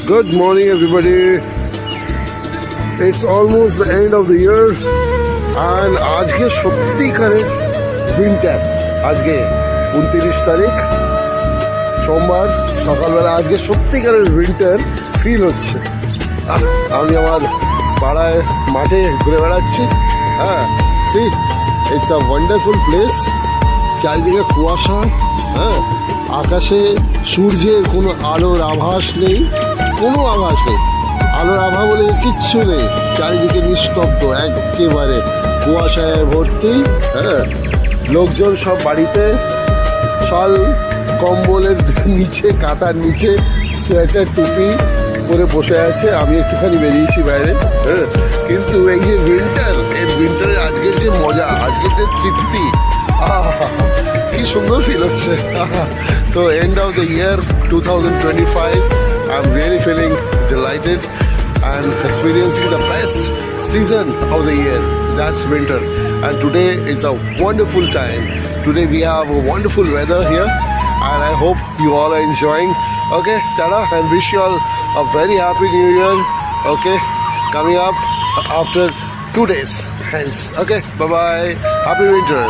Good morning, everybody. It's almost the end of the year, and আজকে সত্যিকারের winter. আজকে 29 তারিখ সোমবার সকালবেলা আজকে সত্যিকারের উইন্টার ফিল হচ্ছে। আমি আমার পাড়ায় মাঠে ঘুরে বেড়াচ্ছি। হ্যাঁ, see it's a wonderful place. চারিদিকে কুয়াশা, হ্যাঁ, আকাশে সূর্যের কোনো আলোর আভাস নেই, কোনো আভাস নেই, আলোর আভা বলে কিচ্ছু নেই। চারিদিকে নিস্তব্ধ, একেবারে কুয়াশায় ভর্তি। হ্যাঁ, লোকজন সব বাড়িতে শাল কম্বলের নিচে, কাঁথার নিচে সোয়েটার টুপি পরে বসে আছে। আমি একটুখানি বেরিয়েছি বাইরে। হ্যাঁ, কিন্তু এই যে উইন্টার, এই উইন্টারের আজকের যে মজা, আজকের যে তৃপ্তি, কি সুন্দর ফিল হচ্ছে। So end of the year 2025, I'm really feeling delighted and experiencing the best season of the year. That's winter. And today is a wonderful time. Today we have a wonderful weather here, and I hope you all are enjoying. Okay, tada, and wish you all a very happy new year. Okay, coming up after 2 days. Hence, okay, bye bye. Happy winter.